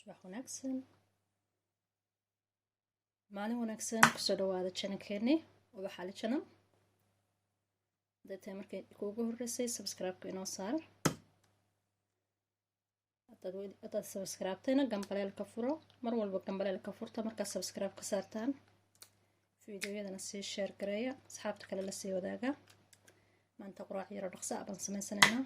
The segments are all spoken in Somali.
subax wanaagsan maalin wanaagsan kusoo dhawaada channelkeeni Ubax Ali channel dadka markay kuugu horeysay subscribe-ka inoo saar hadaad subscribe-tayna gambaleelka furo mar walba gambaleelka furta marka subscribe ka saartaan fiidiyoyadana sii share gareeya asxaabta kale la sii wadaaga maanta quraac yar oo dhaqso ah baan sameysanaynaa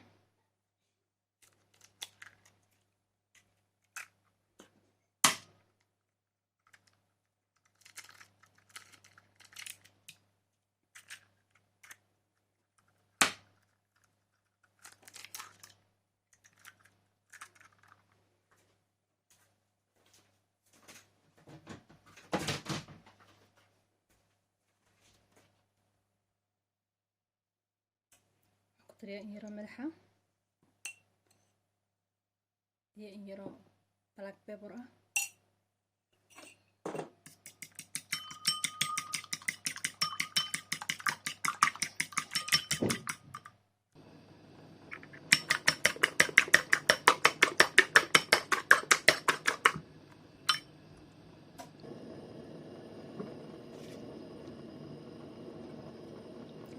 طريقة يرو ملحة هي يرو بلاك بيبر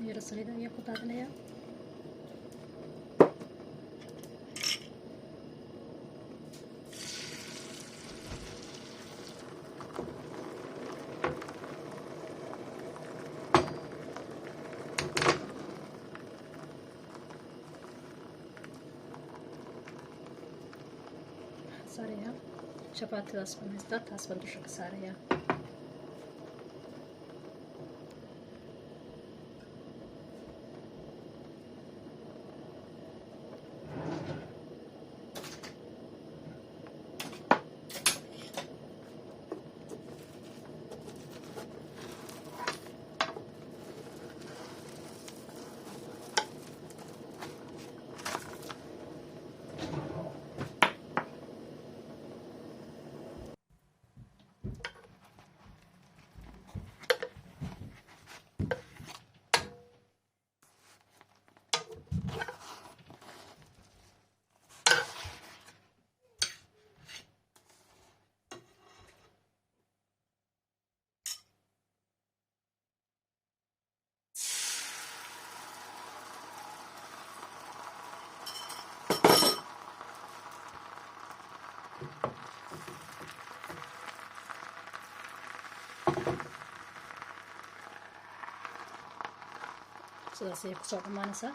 يرو صليدة هي قطعة ليا saaraya shabaatidaas baan haystaa taas baan dusha ka saaraya sidaas ayay kusoo dhamaanaysaa